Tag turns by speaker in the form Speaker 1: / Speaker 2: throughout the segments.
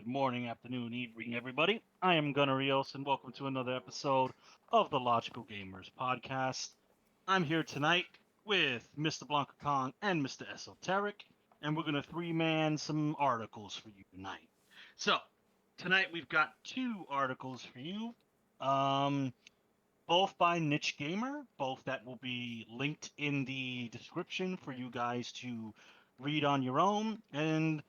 Speaker 1: Good morning, afternoon, evening, everybody. I am Gunnar Rios, and welcome to another episode of the Logical Gamers podcast. I'm here tonight with Mr. Blanca Kong and Mr. Esoteric, and we're going to three-man some articles for you tonight. So, tonight we've got two articles for you, um, both by Niche Gamer, both that will be linked in the description for you guys to read on your own, and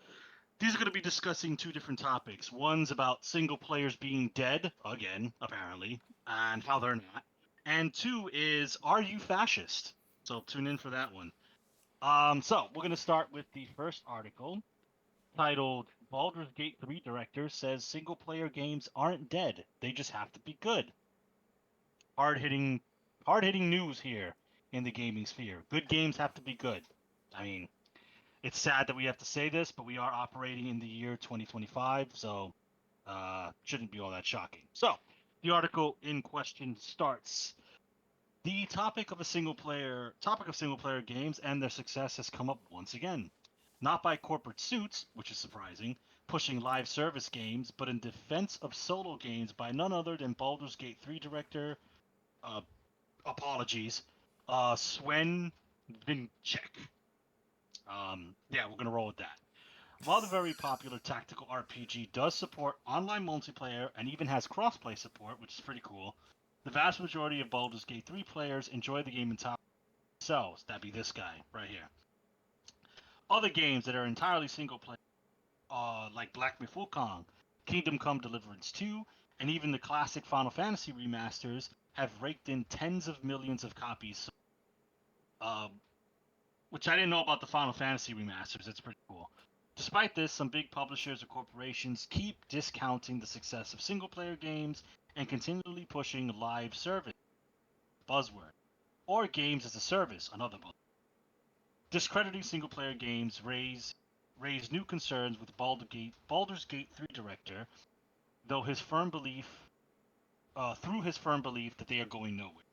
Speaker 1: these are going to be discussing two different topics. One's about single players being dead, again, apparently, and how they're not. And two is, are you fascist? So tune in for that one. So we're going to start with the first article titled Baldur's Gate 3 director says single player games aren't dead. They just have to be good. Hard hitting news here in the gaming sphere. Good games have to be good. I mean, it's sad that we have to say this, but we are operating in the year 2025, so shouldn't be all that shocking. So, the article in question starts. The topic of single player games and their success has come up once again. Not by corporate suits, which is surprising, pushing live service games, but in defense of solo games by none other than Baldur's Gate 3 director, uh, apologies, Swen Vincke. Yeah, we're gonna roll with that. While the very popular tactical RPG does support online multiplayer and even has crossplay support, which is pretty cool, the vast majority of Baldur's Gate 3 players enjoy the game entirely themselves. That'd be this guy right here. Other games that are entirely single player, like Black Myth Wukong, Kingdom Come Deliverance 2, and even the classic Final Fantasy remasters have raked in tens of millions of copies. Uh, which I didn't know about the Final Fantasy remasters. It's pretty cool. Despite this, some big publishers or corporations keep discounting the success of single player games and continually pushing live service buzzword or games as a service, another buzzword. Discrediting single player games raise new concerns with Baldur's Gate 3 director, though his firm belief through his firm belief that they are going nowhere.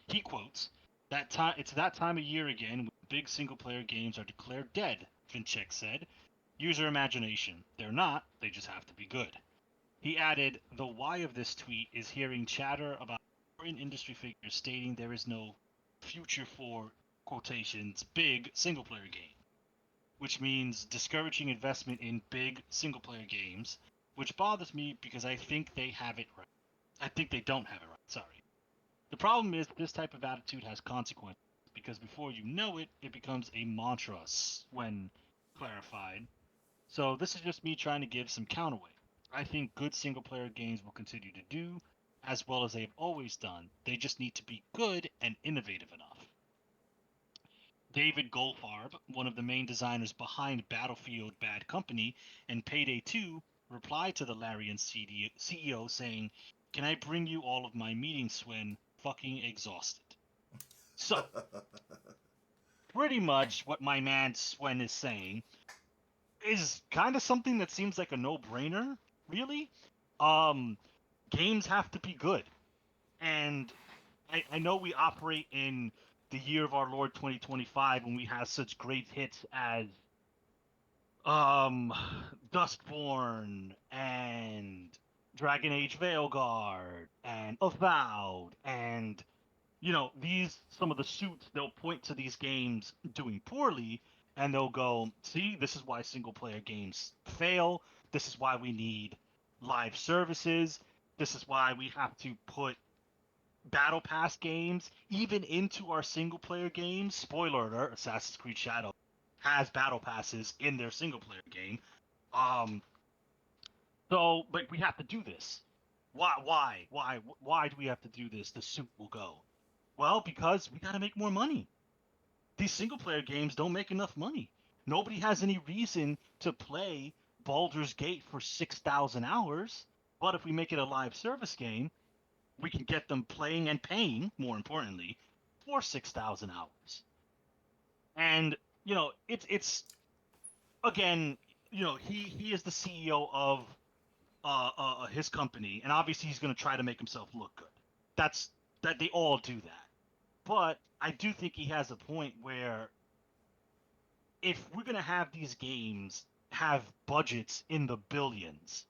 Speaker 1: He quotes, It's that time of year again when big single player games are declared dead," Vincke said. "Use your imagination. They're not, they just have to be good." He added, "The why of this tweet is hearing chatter about important industry figures stating there is no future for, quotations, big single player game, which means discouraging investment in big single player games, which bothers me because I think they have it right. I think they don't have it right, sorry. The problem is this type of attitude has consequences, because before you know it, it becomes a mantra," when clarified. So this is just me trying to give some counterweight. I think good single player games will continue to do as well as they've always done. They just need to be good and innovative enough. David Goldfarb, one of the main designers behind Battlefield Bad Company and Payday 2, replied to the Larian CEO saying, "Can I bring you all of my meetings, Swen? Fucking exhausted." So, pretty much what my man Swen is saying is kind of something that seems like a no-brainer, really. Um, Games have to be good. And I know we operate in the year of our Lord 2025 when we have such great hits as um Dustborn and Dragon Age Veilguard and Avowed and these some of the suits, they'll point to these games doing poorly and they'll go, "See, this is why single player games fail. This is why we need live services. This is why we have to put battle pass games even into our single player games." Spoiler alert, Assassin's Creed Shadow has battle passes in their single player game. Um but we have to do this. Why do we have to do this? The suit will go, "Well, because we got to make more money. These single player games don't make enough money. Nobody has any reason to play Baldur's Gate for 6,000 hours, but if we make it a live service game, we can get them playing and paying, more importantly, for 6,000 hours." And, it's again, he is the CEO of his company, and obviously he's going to try to make himself look good. That they all do that. But I do think he has a point where if we're going to have these games have budgets in the billions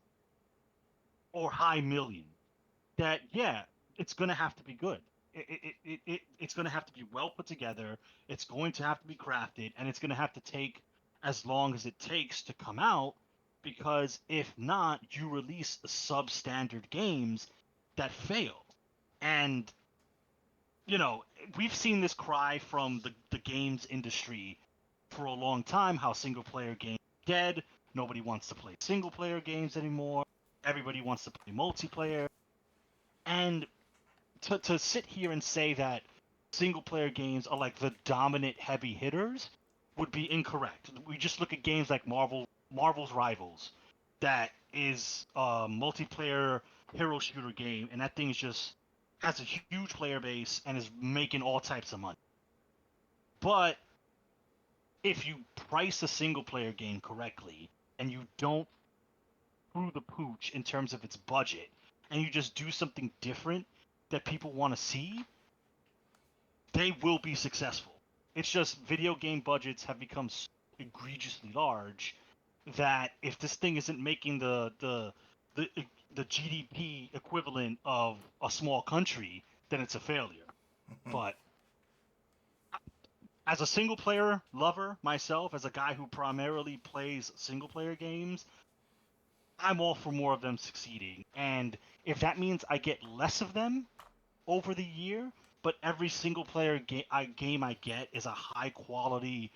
Speaker 1: or high millions, that yeah, it's gonna have to be good. It's gonna have to be well put together. It's going to have to be crafted, and it's gonna have to take as long as it takes to come out. Because if not, you release substandard games that fail. And you know, we've seen this cry from the games industry for a long time, how single player games are dead. Nobody wants to play single player games anymore. Everybody wants to play multiplayer. And to sit here and say that single player games are like the dominant heavy hitters would be incorrect. We just look at games like Marvel's Rivals, that is a multiplayer hero shooter game, and that thing's just has a huge player base and is making all types of money. But if you price a single player game correctly and you don't screw the pooch in terms of its budget, and you just do something different that people want to see, they will be successful. It's just video game budgets have become so egregiously large that if this thing isn't making the the GDP equivalent of a small country, then it's a failure. But as a single player lover myself, as a guy who primarily plays single player games, I'm all for more of them succeeding. And if that means I get less of them over the year, but every single player game I get is a high quality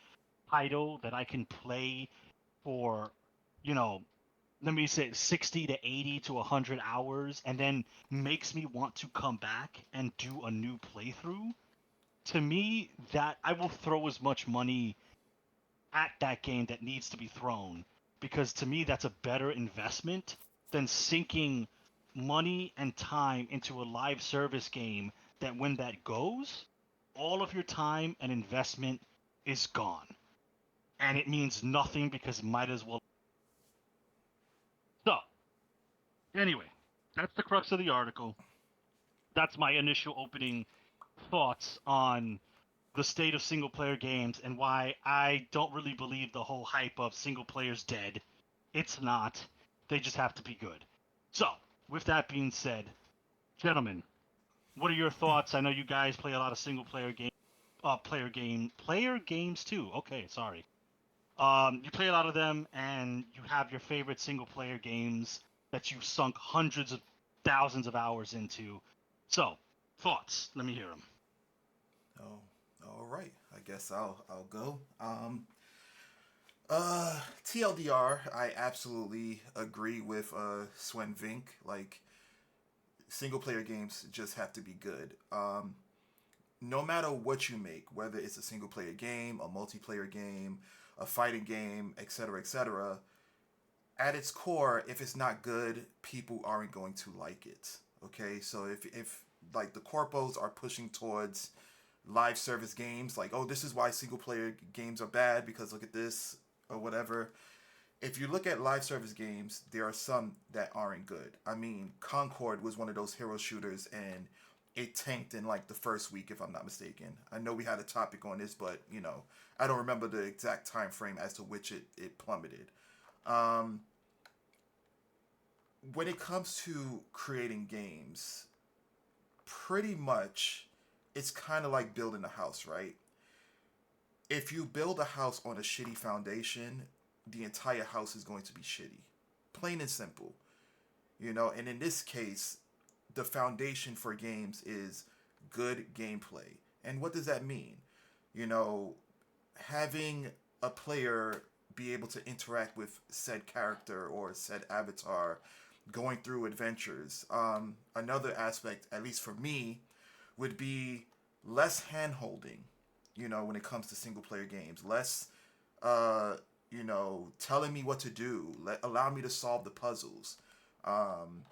Speaker 1: title that I can play for, you know, let me say 60 to 80 to 100 hours, and then makes me want to come back and do a new playthrough. To me, that I will throw as much money at that game that needs to be thrown, because to me that's a better investment than sinking money and time into a live service game that when that goes, all of your time and investment is gone, and it means nothing because it might as well. So anyway, that's the crux of the article. That's my initial opening thoughts on the state of single player games and why I don't really believe the whole hype of single players dead. It's not. They just have to be good. So, with that being said, gentlemen, what are your thoughts? I know you guys play a lot of single player player games too. Okay, sorry. You play a lot of them, and you have your favorite single player games that you've sunk hundreds of thousands of hours into. So, thoughts? Let me hear them.
Speaker 2: Oh, all right. I guess I'll go. TLDR, I absolutely agree with Swen Vink. Like single player games just have to be good. No matter what you make, whether it's a single player game, a multiplayer game, a fighting game, etc., etc., at its core, if it's not good, people aren't going to like it. Okay, so if like the corpos are pushing towards live service games, like, oh, this is why single player games are bad because look at this or whatever. If you look at live service games, there are some that aren't good. I mean, Concord was one of those hero shooters, and it tanked in like the first week, if I'm not mistaken. I know we had a topic on this, but I don't remember the exact time frame as to which it plummeted. Um, when it comes to creating games, pretty much it's kind of like building a house, right? If you build a house on a shitty foundation, the entire house is going to be shitty. Plain and simple. And in this case, the foundation for games is good gameplay. And what does that mean? You know, having a player be able to interact with said character or said avatar, going through adventures. Another aspect, at least for me, would be less hand holding, when it comes to single player games. Less, telling me what to do. Allow me to solve the puzzles. Um,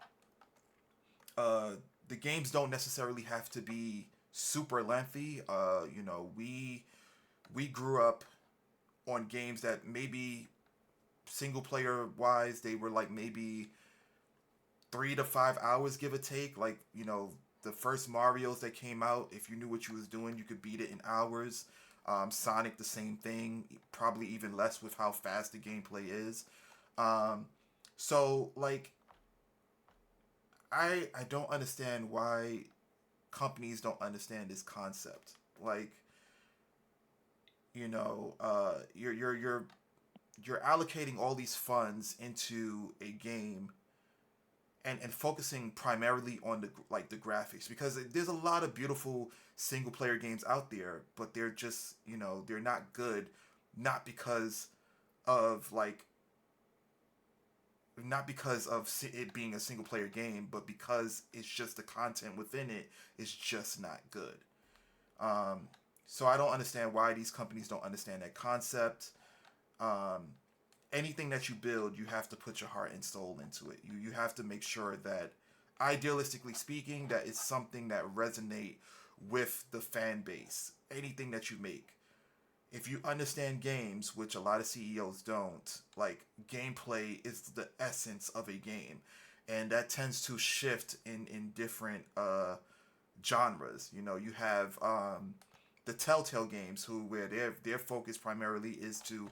Speaker 2: uh, the games don't necessarily have to be super lengthy. We grew up on games that maybe single player wise they were like maybe 3 to 5 hours, give or take. Like the first Mario's that came out, if you knew what you was doing, you could beat it in hours. Sonic the same thing, probably even less with how fast the gameplay is. Um, so like I don't understand why companies don't understand this concept. Like, you're allocating all these funds into a game and focusing primarily on the graphics, because there's a lot of beautiful single player games out there, but they're just, they're not good, not because of like not because of it being a single player game, but because it's just the content within it is just not good. Um, so I don't understand why these companies don't understand that concept. Um, Anything that you build, you have to put your heart and soul into it. You have to make sure that, idealistically speaking, that it's something that resonate with the fan base. Anything that you make, if you understand games, which a lot of CEOs don't, like, gameplay is the essence of a game, and that tends to shift in different genres. You have the Telltale games, who where their focus primarily is to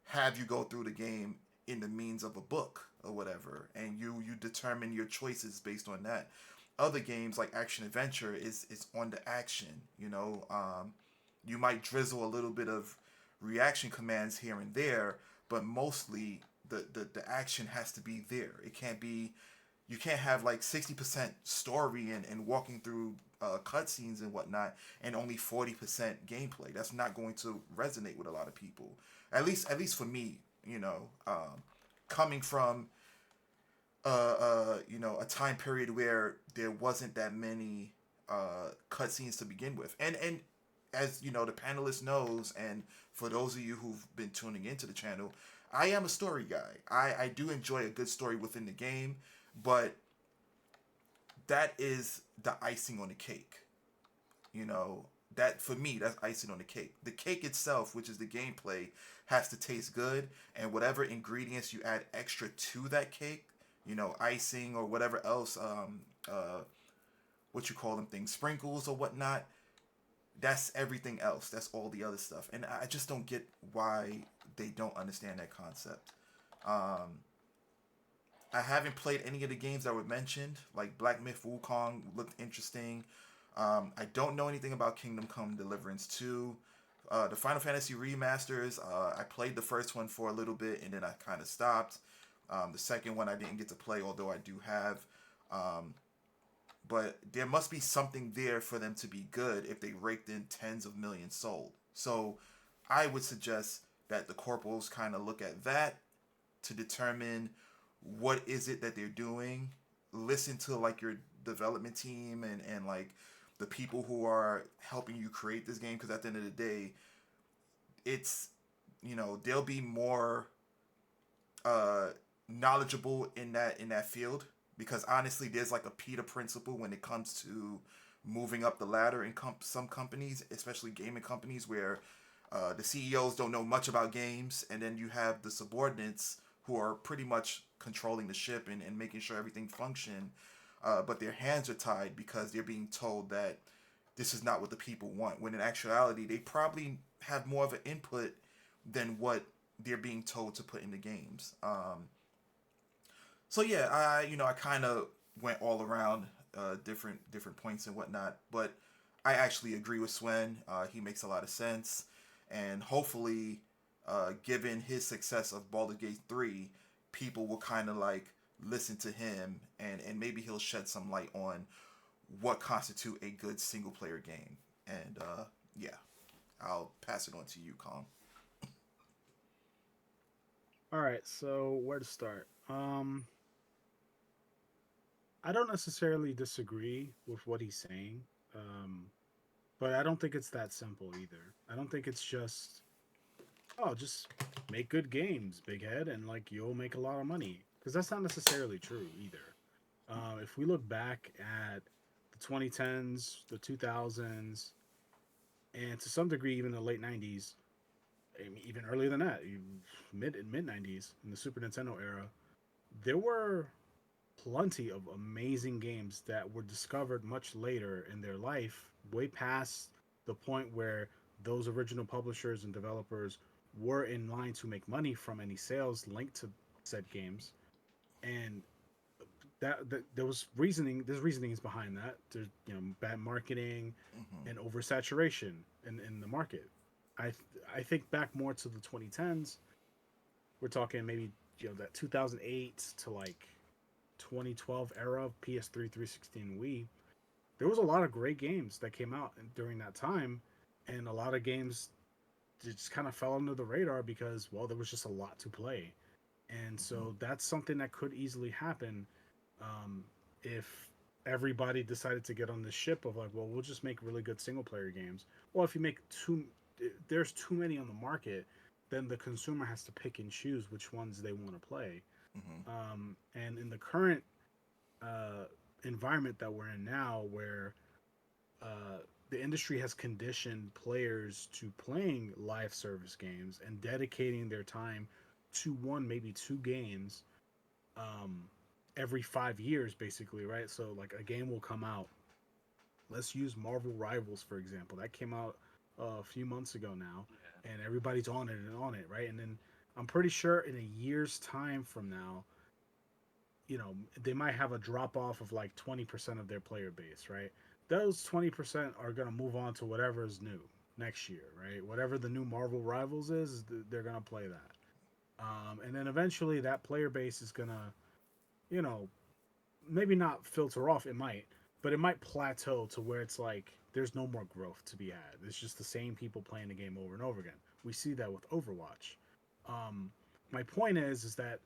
Speaker 2: have you go through the game in the means of a book or whatever, and you determine your choices based on that. Other games like action adventure is on the action. You might drizzle a little bit of reaction commands here and there, but mostly the action has to be there. It can't be, you can't have like 60% story and walking through cutscenes and whatnot, and only 40% gameplay. That's not going to resonate with a lot of people. At least for me, coming from a time period where there wasn't that many cutscenes to begin with, and as the panelist knows, and for those of you who've been tuning into the channel, I am a story guy. I do enjoy a good story within the game, but that is the icing on the cake. You know, that for me, that's icing on the cake. The cake itself, which is the gameplay, has to taste good, and whatever ingredients you add extra to that cake, icing or whatever else, what you call them things, sprinkles or whatnot, that's everything else. That's all the other stuff. And I just don't get why they don't understand that concept. Um, I haven't played any of the games that were mentioned, like Black Myth Wukong looked interesting. I don't know anything about Kingdom Come Deliverance 2. The Final Fantasy remasters, I played the first one for a little bit and then I kind of stopped. The second one I didn't get to play, although I do have. Um, but there must be something there for them to be good if they raked in tens of millions sold. So I would suggest that the corporals kind of look at that to determine what is it that they're doing. Listen to like your development team and like the people who are helping you create this game, because at the end of the day, it's, they'll be more uh knowledgeable in that field, because honestly there's like a Peter principle when it comes to moving up the ladder in some companies, especially gaming companies, where the CEOs don't know much about games, and then you have the subordinates who are pretty much controlling the ship and making sure everything function, but their hands are tied because they're being told that this is not what the people want, when in actuality they probably have more of an input than what they're being told to put in the games. So yeah, I kind of went all around different points and whatnot, but I actually agree with Swen. He makes a lot of sense, and hopefully, given his success of Baldur's Gate 3, people will kind of like listen to him, and maybe he'll shed some light on what constitute a good single player game. And yeah, I'll pass it on to you, Kong.
Speaker 3: All right, so where to start? I don't necessarily disagree with what he's saying, um, but I don't think it's that simple either. I don't think it's just, oh, just make good games, big head, and like you'll make a lot of money, because that's not necessarily true either. If we look back at the 2010s, the 2000s, and to some degree even the late 90s, I mean, even earlier than that, mid 90s in the Super Nintendo era, there were plenty of amazing games that were discovered much later in their life, way past the point where those original publishers and developers were in line to make money from any sales linked to said games, and that there was reasoning. There's reasonings behind that. There's bad marketing
Speaker 2: Mm-hmm.
Speaker 3: and oversaturation in the market. I I think back more to the 2010s. We're talking maybe that 2008 to like 2012 era of PS3, 360, and Wii. There was a lot of great games that came out during that time, and a lot of games just kind of fell under the radar because there was just a lot to play, and
Speaker 2: Mm-hmm.
Speaker 3: so that's something that could easily happen um, if everybody decided to get on the ship of like, we'll just make really good single player games. Well, if you make there's too many on the market, then the consumer has to pick and choose which ones they want to play.
Speaker 2: Mm-hmm.
Speaker 3: And in the current uh, environment that we're in now, where the industry has conditioned players to playing live service games and dedicating their time to one, maybe two games um, every 5 years, basically, right? So, like, a game will come out. Let's use Marvel Rivals, for example. That came out a few months ago now,
Speaker 1: Yeah.
Speaker 3: and everybody's on it and on it, right? And then I'm pretty sure in a year's time from now, they might have a drop off of like 20% of their player base, right? Those 20% are going to move on to whatever is new next year, right? Whatever the new Marvel Rivals is, they're going to play that. And then eventually that player base is going to, you know, maybe not filter off, it might, but it might plateau to where it's like there's no more growth to be had. It's just the same people playing the game over and over again. We see that with Overwatch. Um, my point is that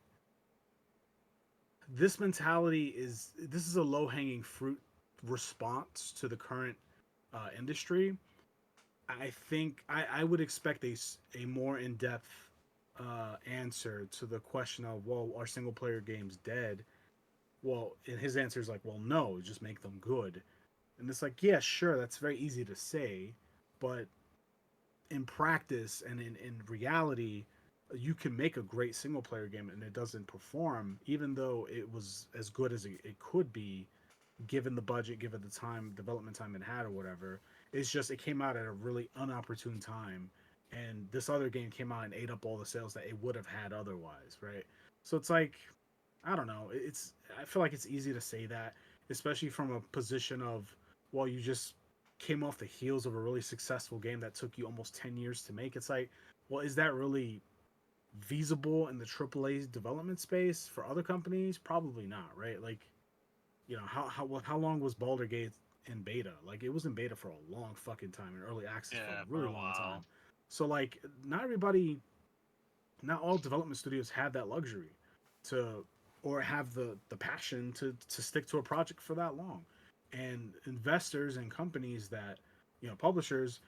Speaker 3: this is a low hanging fruit response to the current industry. I think I would expect a more in depth answer to the question of, well, are single player games dead? Well, and his answer is like, well, no, just make them good. And it's like, yeah, sure, that's very easy to say, but in practice and in reality, you can make a great single player game and it doesn't perform, even though it was as good as it could be, given the budget, given the time, development time it had, or whatever. It's just it came out at a really unopportune time, and this other game came out and ate up all the sales that it would have had otherwise, right? So it's like, I don't know. I feel like it's easy to say that, especially from a position of, well, you just came off the heels of a really successful game that took you almost 10 years to make. It's like, well, is that really feasible in the AAA development space for other companies? Probably not, right? Like, how long was Baldur Gate in beta? Like, it was in beta for a long fucking time, in early access for a
Speaker 1: Yeah, for
Speaker 3: really
Speaker 1: a
Speaker 3: long time.
Speaker 1: while.
Speaker 3: So like, not all development studios have that luxury to, or have the passion to stick to a project for that long. And investors and companies that, publishers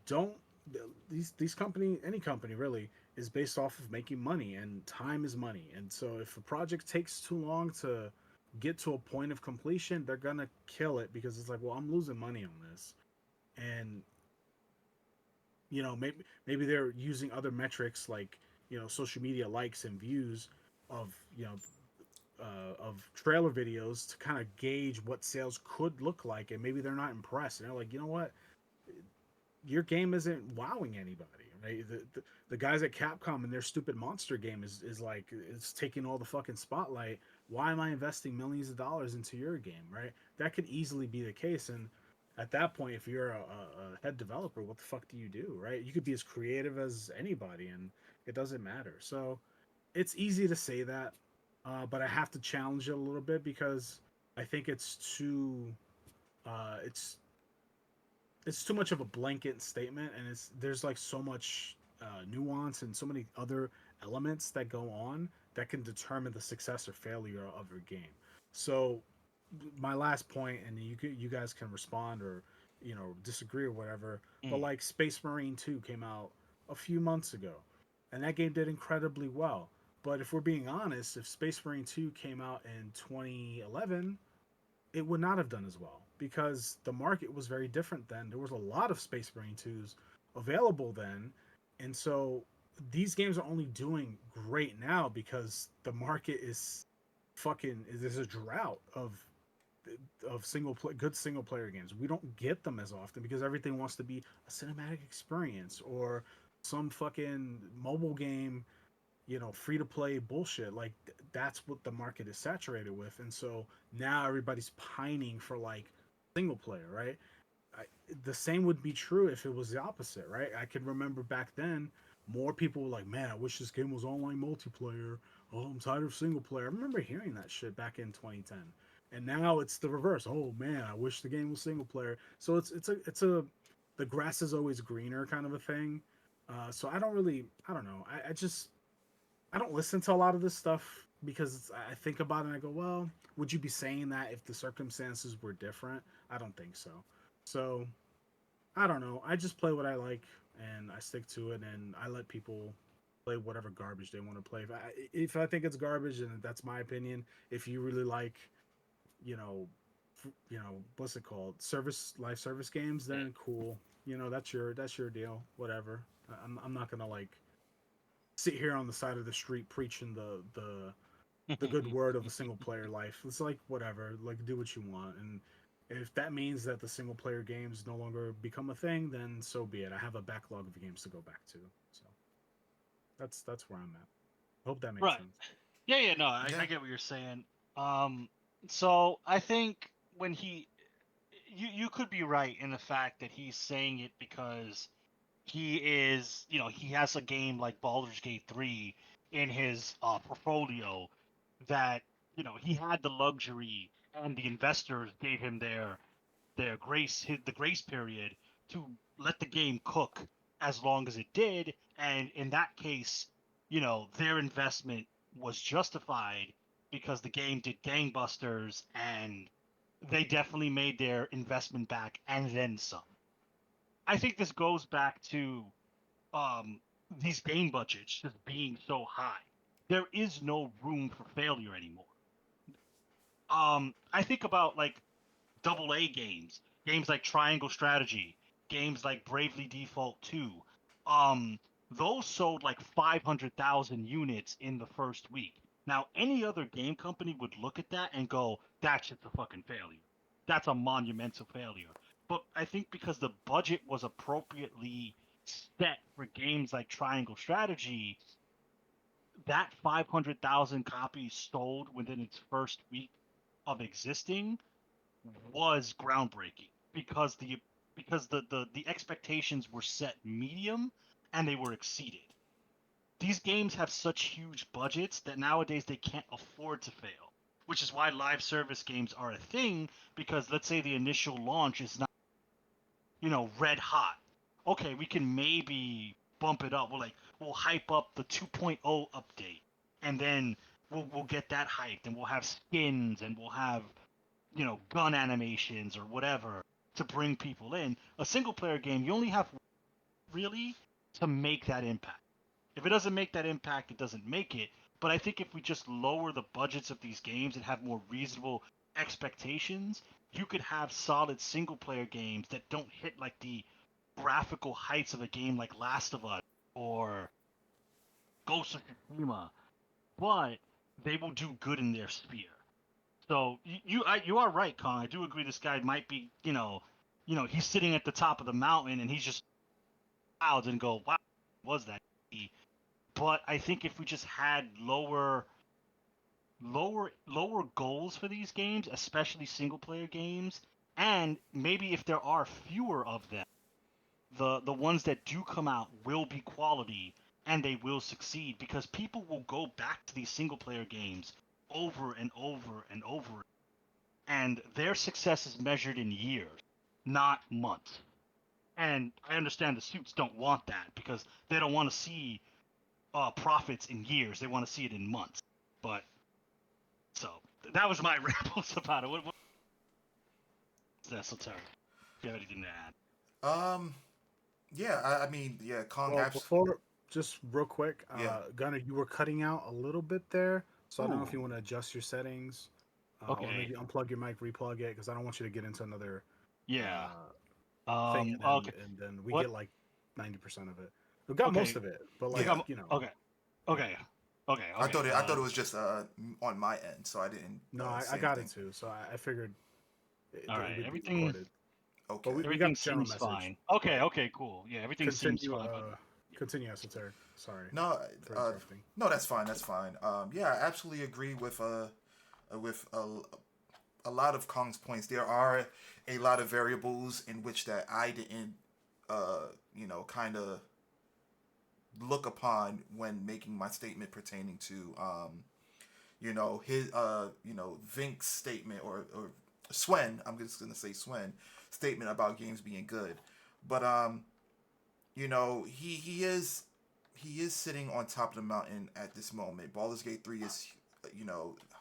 Speaker 3: don't, these company any company really is based off of making money, and time is money. And so if a project takes too long to get to a point of completion, they're gonna kill it because it's like, well, I'm losing money on this. And maybe they're using other metrics like, social media likes and views of, of trailer videos to kind of gauge what sales could look like, and maybe they're not impressed, and they're like, you know what, your game isn't wowing anybody, right? The guys at Capcom and their stupid monster game is like, it's taking all the fucking spotlight. Why am I investing millions of dollars into your game, right? That could easily be the case. And at that point, if you're a head developer, what the fuck do you do, right? You could be as creative as anybody, and it doesn't matter. So it's easy to say that, but I have to challenge it a little bit because I think uh, it's it's too much of a blanket statement, and there's like so much nuance and so many other elements that go on that can determine the success or failure of your game. So my last point, and you guys can respond or disagree or whatever, but
Speaker 1: Mm.
Speaker 3: like Space Marine 2 came out a few months ago, and that game did incredibly well. But if we're being honest, if Space Marine 2 came out in 2011, it would not have done as well because the market was very different then. There was a lot of Space Marine 2s available then. And so these games are only doing great now because the market is fucking, there's a drought of of good single player games. We don't get them as often because everything wants to be a cinematic experience or some fucking mobile game, free to play bullshit. Like that's what the market is saturated with, and so now everybody's pining for like single player, right? I, the same would be true if it was the opposite, right? I can remember back then, more people were like, "Man, I wish this game was online multiplayer. Oh, I'm tired of single player." I remember hearing that shit back in 2010, and now it's the reverse. Oh man, I wish the game was single player. So it's a the grass is always greener kind of a thing. So I don't know. I don't listen to a lot of this stuff because I think about it and I go, well, would you be saying that if the circumstances were different? I don't think so. So I don't know. I just play what I like and I stick to it and I let people play whatever garbage they want to play. If I think it's garbage, and that's my opinion. If you really like, you know, what's it called, live service games, then cool. That's your deal. Whatever. I'm not gonna like sit here on the side of the street preaching the good word of a single player life. It's like whatever, like do what you want. And if that means that the single player games no longer become a thing, then so be it. I have a backlog of games to go back to. So that's where I'm at. Hope that makes
Speaker 1: Right.
Speaker 3: sense.
Speaker 1: Yeah, no, I
Speaker 2: Yeah.
Speaker 1: get what you're saying. Um, so I think when you could be right in the fact that he's saying it because he is, he has a game like Baldur's Gate 3 in his portfolio that, he had the luxury and the investors gave him the grace period to let the game cook as long as it did, and in that case, their investment was justified because the game did gangbusters and they definitely made their investment back and then some. I think this goes back to um, these game budgets just being so high. There is no room for failure anymore. I think about like double A games like Triangle Strategy, games like Bravely Default 2. Um, those sold like 500,000 units in the first week. Now, any other game company would look at that and go, "That's just a fucking failure. That's a monumental failure." But I think because the budget was appropriately set for games like Triangle Strategy, that 500,000 copies sold within its first week of existing was groundbreaking because the expectations were set medium and they were exceeded. These games have such huge budgets that nowadays they can't afford to fail, which is why live service games are a thing. Because let's say the initial launch is not, red hot. Okay, we can maybe bump it up. We'll hype up the 2.0 update, and then we'll get that hyped, and we'll have skins, and we'll have gun animations or whatever to bring people in. A single player game, you only have really to make that impact. If it doesn't make that impact, it doesn't make it. But I think if we just lower the budgets of these games and have more reasonable expectations, you could have solid single player games that don't hit like the graphical heights of a game like Last of Us or Ghost of Tsushima, but they will do good in their sphere. So you are right, Kong. I do agree. This guy might be, he's sitting at the top of the mountain and he's just clouds and go, wow, was that? But I think if we just had lower goals for these games, especially single player games, and maybe if there are fewer of them, the ones that do come out will be quality and they will succeed because people will go back to these single player games over and over and over, and their success is measured in years, not months. And I understand the suits don't want that because they don't want to see profits in years; they want to see it in months. But so that was my rambles about it. What's that, so Terry? Do you have anything to add?
Speaker 2: Um. Yeah. I mean, yeah. Kong
Speaker 3: Well,
Speaker 2: apps.
Speaker 3: before just real quick,
Speaker 2: Yeah.
Speaker 3: Gunner, you were cutting out a little bit there, so I don't know if
Speaker 1: Ooh,
Speaker 3: you want to adjust your settings, or
Speaker 1: okay,
Speaker 3: maybe unplug your mic, replug it, because I don't want you to get into another
Speaker 1: yeah.
Speaker 3: uh, thing, and then
Speaker 1: Okay.
Speaker 3: and then we
Speaker 1: What?
Speaker 3: get like 90% of it. We got most
Speaker 1: Okay.
Speaker 3: of it, but
Speaker 1: Like
Speaker 3: like
Speaker 2: Yeah.
Speaker 1: okay,
Speaker 3: yeah.
Speaker 1: okay, okay,
Speaker 2: I
Speaker 1: okay.
Speaker 2: thought it. I thought it was just on my end, so I didn't
Speaker 3: No, I
Speaker 2: say
Speaker 3: got it
Speaker 2: anything.
Speaker 3: too, so I figured.
Speaker 1: All
Speaker 3: It
Speaker 1: right,
Speaker 3: would be
Speaker 1: everything
Speaker 3: recorded. But
Speaker 2: Okay.
Speaker 3: we got
Speaker 1: everything
Speaker 3: the general
Speaker 1: seems
Speaker 3: message.
Speaker 1: fine. Okay,
Speaker 2: Right.
Speaker 1: okay, cool. Yeah, everything seems
Speaker 3: Continue.
Speaker 1: fine. But
Speaker 3: Continue, esoteric. Sorry
Speaker 2: No,
Speaker 3: for
Speaker 2: uh,
Speaker 3: interrupting.
Speaker 2: no, that's fine. That's fine. Yeah, I absolutely agree with a lot of Kong's points. There are a lot of variables in which that I didn't, kind of look upon when making my statement pertaining to, his, Vink's statement or Swen. I'm just gonna say Swen statement about games being good, but he is sitting on top of the mountain at this moment. Baldur's Gate 3 is,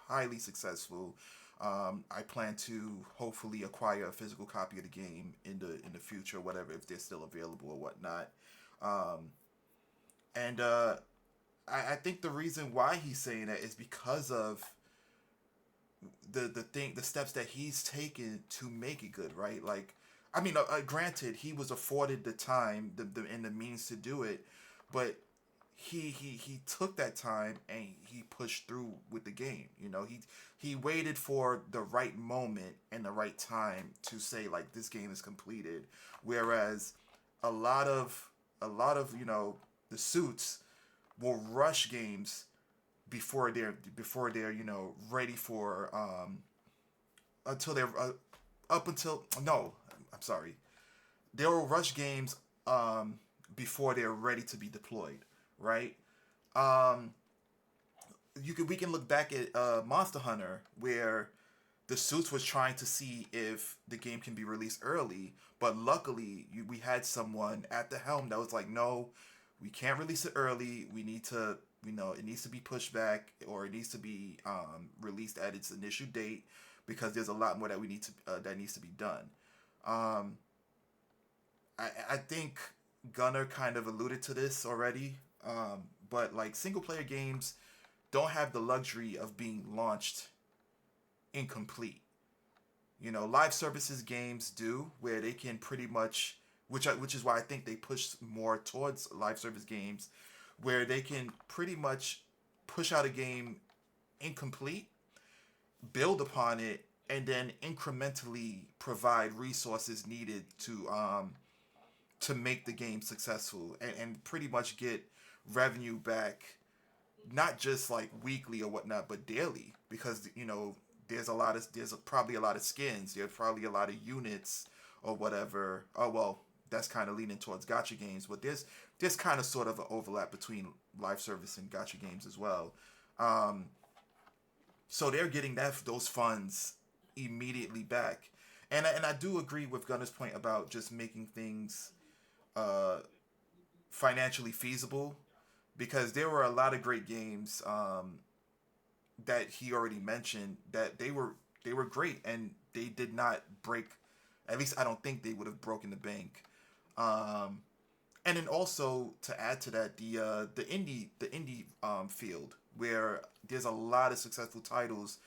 Speaker 2: highly successful. I plan to hopefully acquire a physical copy of the game in the future, whatever, if they're still available or whatnot. Um, and I think the reason why he's saying that is because of the steps that he's taken to make it good, right? Like, I mean, granted, he was afforded the time, and the means to do it, but he took that time and he pushed through with the game. He waited for the right moment and the right time to say like this game is completed. Whereas a lot of the suits will rush games before they're ready for until they're up until no, I'm sorry, they will rush games before they're ready to be deployed, right? um we can look back at Monster Hunter, where the suits was trying to see if the game can be released early, but luckily we had someone at the helm that was like, no, we can't release it early. We need to, it needs to be pushed back, or it needs to be released at its initial date, because there's a lot more that we need to that needs to be done. Um, I think Gunner kind of alluded to this already, but like single player games don't have the luxury of being launched incomplete. Live services games do, where they can pretty much, which is why I think they push more towards live service games, where they can pretty much push out a game incomplete, build upon it, and then incrementally provide resources needed to make the game successful, and pretty much get revenue back, not just like weekly or whatnot, but daily, because there's probably a lot of skins, there's probably a lot of units or whatever. Oh well, that's kind of leaning towards gacha games, but there's kind of sort of an overlap between live service and gacha games as well. Um, so they're getting those funds immediately back, and I do agree with Gunner's point about just making things uh, financially feasible, because there were a lot of great games that he already mentioned that they were great, and they did not break. At least I don't think they would have broken the bank. Um, and then also to add to that, the indie field, where there's a lot of successful titles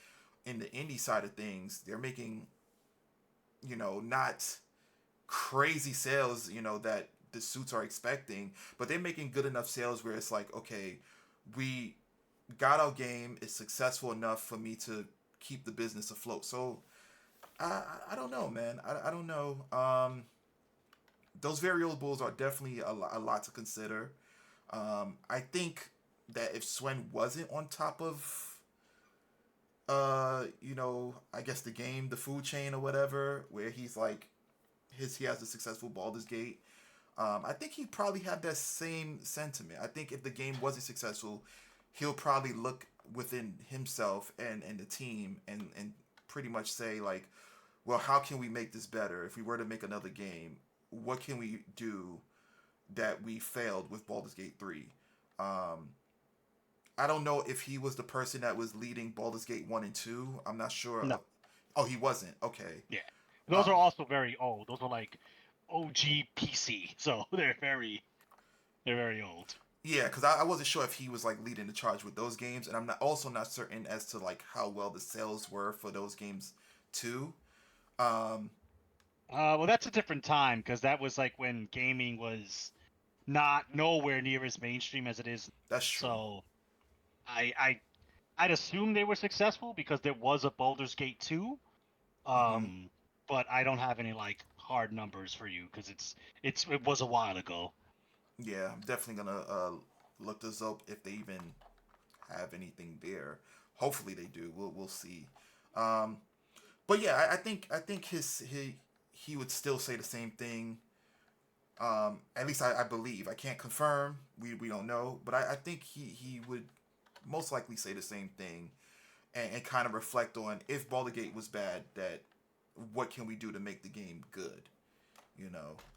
Speaker 2: in the indie side of things. They're making, not crazy sales, that the suits are expecting, but they're making good enough sales where it's like, okay, we got our game is successful enough for me to keep the business afloat. So I don't know, man. I don't know. Those variables are definitely a lot to consider. I think that if Swen wasn't on top of I guess the game, the food chain or whatever, where he's like he has a successful Baldur's Gate. I think he'd probably have that same sentiment. I think if the game wasn't successful, he'll probably look within himself and the team, and pretty much say like, well, how can we make this better? If we were to make another game, what can we do that we failed with Baldur's Gate 3? Um, I don't know if he was the person that was leading Baldur's Gate 1 and 2. I'm not sure.
Speaker 1: no,
Speaker 2: Oh, he wasn't. Okay.
Speaker 1: yeah, those are
Speaker 2: Um,
Speaker 1: also very old. Those are like OG PC, so they're very old.
Speaker 2: yeah, because I wasn't sure if he was like leading the charge with those games, and I'm not certain as to like how well the sales were for those games too. Um,
Speaker 1: Well, that's a different time because that was like when gaming was not nowhere near as mainstream as it is.
Speaker 2: that's true.
Speaker 1: So I'd assume they were successful because there was a Baldur's Gate 2.
Speaker 2: Hmm.
Speaker 1: Um, but I don't have any like hard numbers for you because it was a while ago.
Speaker 2: Yeah, I'm definitely gonna look this up if they even have anything there. Hopefully they do. We'll see. Um, but yeah, I think he would still say the same thing. At least I believe. I can't confirm. We don't know, but I think he would most likely say the same thing and kind of reflect on if Baldur's Gate was bad, that what can we do to make the game good.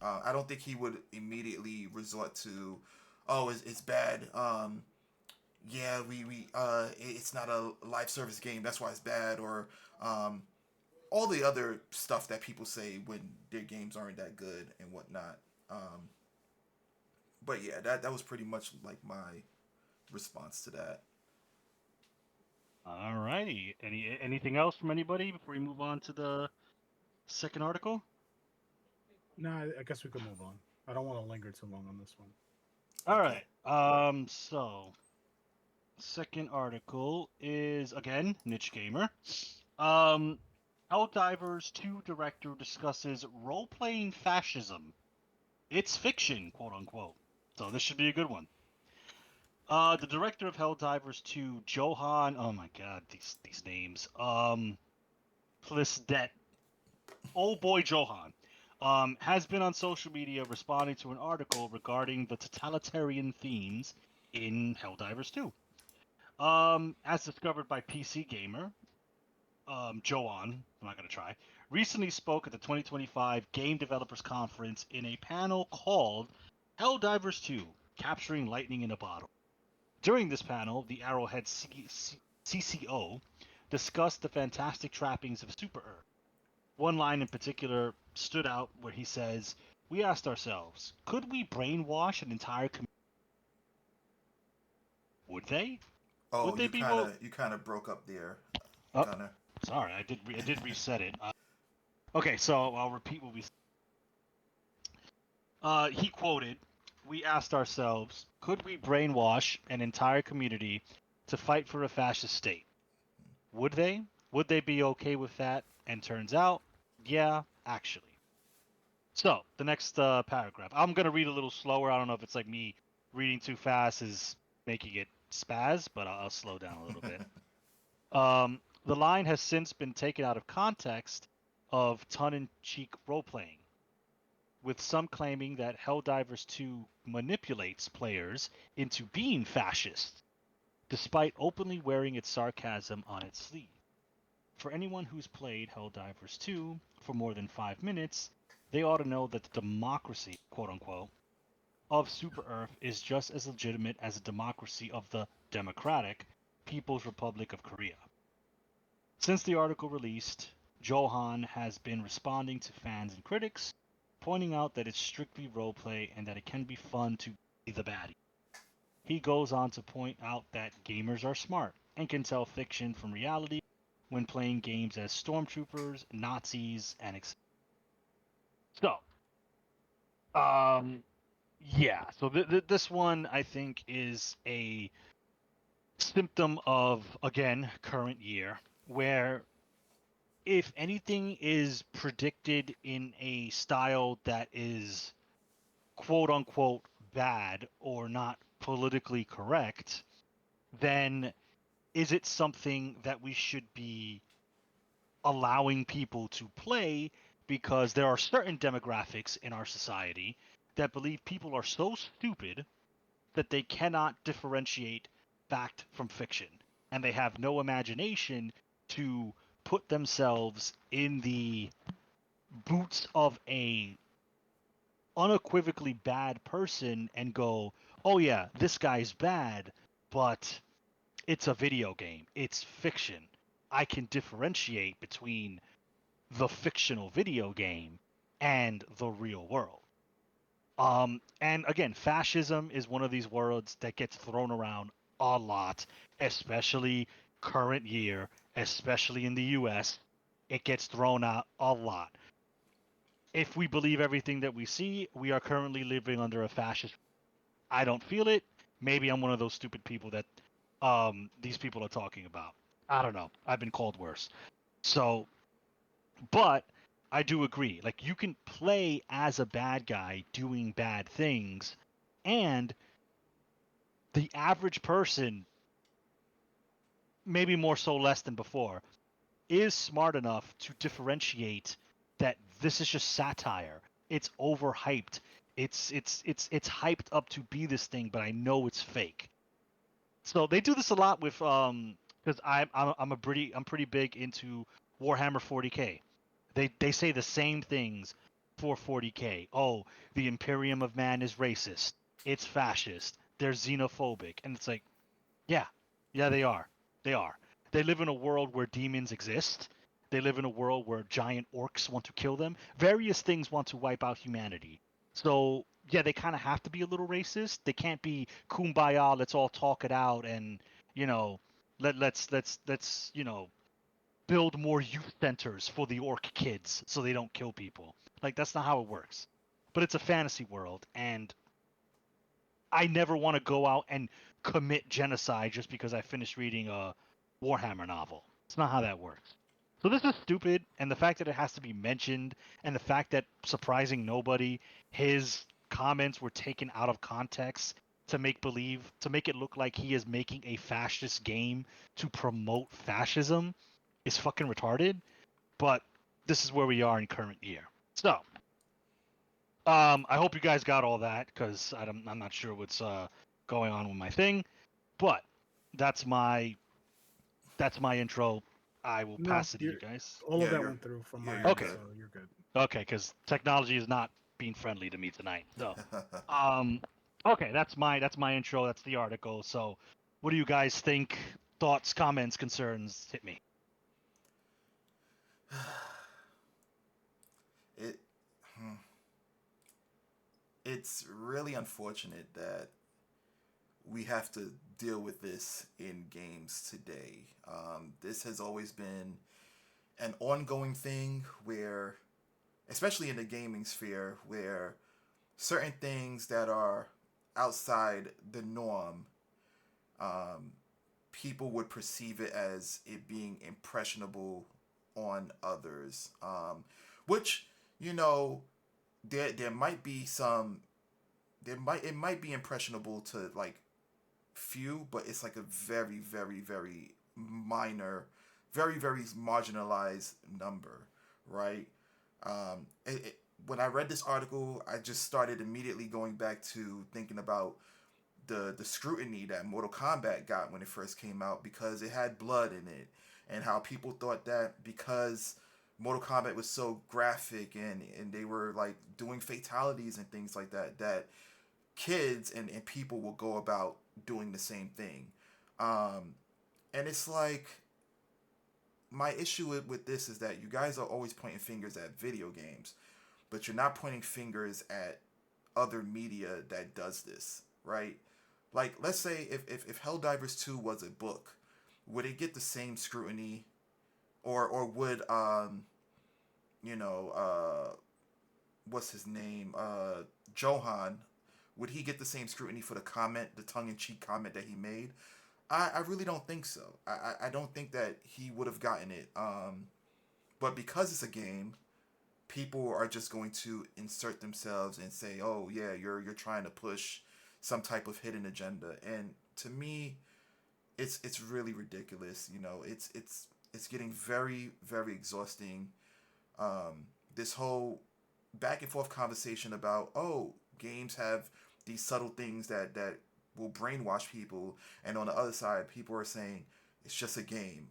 Speaker 2: I don't think he would immediately resort to, oh, it's bad. Yeah, it's not a live service game. That's why it's bad, or um, all the other stuff that people say when their games aren't that good and whatnot. But yeah, that was pretty much like my response to that.
Speaker 1: Alrighty. Anything else from anybody before we move on to the second article?
Speaker 3: No, I guess we could move on. I don't want to linger too long on this one.
Speaker 1: All
Speaker 2: Okay.
Speaker 1: right. So second article is again niche gamer. Um, Helldivers 2 director discusses role-playing fascism. It's fiction, quote unquote. So this should be a good one. The director of Helldivers 2, Johan. Oh my God, these names. Plisdet. Oh boy, Johan. Has been on social media responding to an article regarding the totalitarian themes in Helldivers 2. As discovered by PC Gamer, Joan, I'm not going to try, recently spoke at the 2025 Game Developers Conference in a panel called Helldivers 2 Capturing Lightning in a Bottle. During this panel, the Arrowhead CCO discussed the fantastic trappings of Super Earth. One line in particular stood out where he says, "We asked ourselves, could we brainwash an entire community? Would they?
Speaker 2: Oh,
Speaker 1: Would they be well?"
Speaker 2: you kind of broke up there,
Speaker 1: Oh,
Speaker 2: Gunner.
Speaker 1: sorry, I did reset it. Okay, so I'll repeat what we. He quoted, "We asked ourselves, could we brainwash an entire community to fight for a fascist state? Would they? Would they be okay with that?" And turns out, yeah, actually. So the next paragraph. I'm gonna read a little slower. I don't know if it's like me reading too fast is making it spaz, but I'll slow down a little bit. The line has since been taken out of context of tongue-in-cheek role-playing, with some claiming that Helldivers 2 manipulates players into being fascists, despite openly wearing its sarcasm on its sleeve. For anyone who's played Helldivers 2 for more than 5 minutes, they ought to know that the democracy, quote unquote, of Super Earth is just as legitimate as the democracy of the Democratic People's Republic of Korea. Since the article released, Johan has been responding to fans and critics, pointing out that it's strictly roleplay and that it can be fun to be the baddie. He goes on to point out that gamers are smart and can tell fiction from reality when playing games as stormtroopers, Nazis, and etc. So, yeah. So this one I think is a symptom of again current year, where if anything is predicted in a style that is quote unquote bad or not politically correct, then is it something that we should be allowing people to play? Because there are certain demographics in our society that believe people are so stupid that they cannot differentiate fact from fiction, and they have no imagination to put themselves in the boots of a unequivocally bad person and go, "Oh yeah, this guy's bad, but it's a video game. It's fiction. I can differentiate between the fictional video game and the real world." And again, fascism is one of these words that gets thrown around a lot, especially current year, especially in the US. It gets thrown out a lot. If we believe everything that we see, we are currently living under a fascist. I don't feel it. Maybe I'm one of those stupid people that these people are talking about. I don't know. I've been called worse. So, but I do agree. Like you can play as a bad guy doing bad things, and the average person, maybe more so less than before, is smart enough to differentiate that this is just satire. It's overhyped. It's hyped up to be this thing, but I know it's fake. So they do this a lot with because I'm pretty big into Warhammer 40K. They say the same things for 40K. Oh, the Imperium of Man is racist. It's fascist. They're xenophobic, and it's like, yeah, yeah, they are. They are. They live in a world where demons exist. They live in a world where giant orcs want to kill them. Various things want to wipe out humanity. So yeah, they kind of have to be a little racist. They can't be kumbaya. Let's all talk it out, and you know, let's build more youth centers for the orc kids so they don't kill people. Like that's not how it works. But it's a fantasy world, and I never want to go out and commit genocide just because I finished reading a Warhammer novel. It's not how that works. So this is stupid, and the fact that it has to be mentioned, and the fact that, surprising nobody, his comments were taken out of context to make it look like he is making a fascist game to promote fascism is fucking retarded. But this is where we are in current year. So, I hope you guys got all that because I'm not sure what's going on with my thing, but that's my that's my intro. I will
Speaker 3: No,
Speaker 1: pass it to you guys.
Speaker 3: all of
Speaker 2: Yeah,
Speaker 3: that went through from my
Speaker 2: you're
Speaker 3: end,
Speaker 1: Okay,
Speaker 2: good.
Speaker 3: so you're good.
Speaker 1: okay, because technology is not being friendly to me tonight. So, um, okay, that's my intro. That's the article. So, what do you guys think? Thoughts, comments, concerns? Hit me.
Speaker 2: it hmm, it's really unfortunate that we have to deal with this in games today. This has always been an ongoing thing where, especially in the gaming sphere, where certain things that are outside the norm, um, people would perceive it as it being impressionable on others. Which, you know, there might be some it might be impressionable to like few, but it's like a very, very, very minor, very, very marginalized number, right? When I read this article, I just started immediately going back to thinking about the scrutiny that Mortal Kombat got when it first came out because it had blood in it, and how people thought that because Mortal Kombat was so graphic and they were like doing fatalities and things like that, that kids and people will go about doing the same thing. Um, and it's like, my issue with this is that you guys are always pointing fingers at video games, but you're not pointing fingers at other media that does this, right? Like, let's say if Helldivers 2 was a book, would it get the same scrutiny? Or would, you know, what's his name? Johan, would he get the same scrutiny for the comment, the tongue in cheek comment that he made? I really don't think so. I don't think that he would have gotten it. But because it's a game, people are just going to insert themselves and say, "Oh yeah, you're trying to push some type of hidden agenda." And to me, it's really ridiculous. You know, it's getting very, very exhausting. This whole back and forth conversation about, oh, games have these subtle things that will brainwash people, and on the other side, people are saying it's just a game.